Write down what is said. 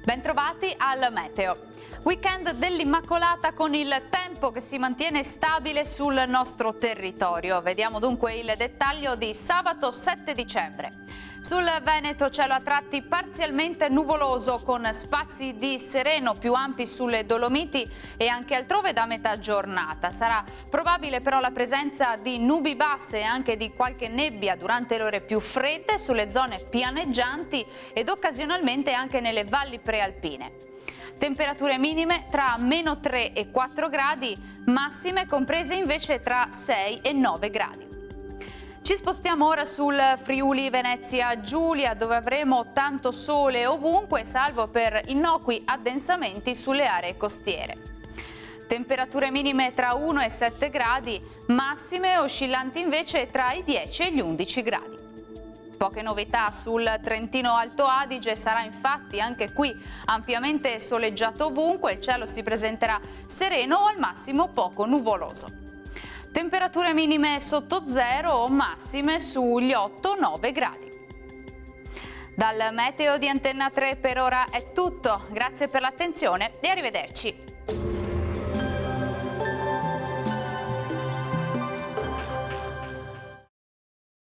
Bentrovati al meteo. Weekend dell'Immacolata con il tempo che si mantiene stabile sul nostro territorio. Vediamo dunque il dettaglio di sabato 7 dicembre. Sul Veneto cielo a tratti parzialmente nuvoloso con spazi di sereno più ampi sulle Dolomiti e anche altrove da metà giornata. Sarà probabile però la presenza di nubi basse e anche di qualche nebbia durante le ore più fredde sulle zone pianeggianti ed occasionalmente anche nelle valli prealpine. Temperature minime tra -3 e 4 gradi, massime comprese invece tra 6 e 9 gradi. Ci spostiamo ora sul Friuli Venezia Giulia, dove avremo tanto sole ovunque, salvo per innocui addensamenti sulle aree costiere. Temperature minime tra 1 e 7 gradi, massime oscillanti invece tra i 10 e gli 11 gradi. Poche novità sul Trentino Alto Adige, sarà infatti anche qui ampiamente soleggiato ovunque, il cielo si presenterà sereno o al massimo poco nuvoloso. Temperature minime sotto zero o massime sugli 8-9 gradi. Dal meteo di Antenna 3 per ora è tutto, grazie per l'attenzione e arrivederci.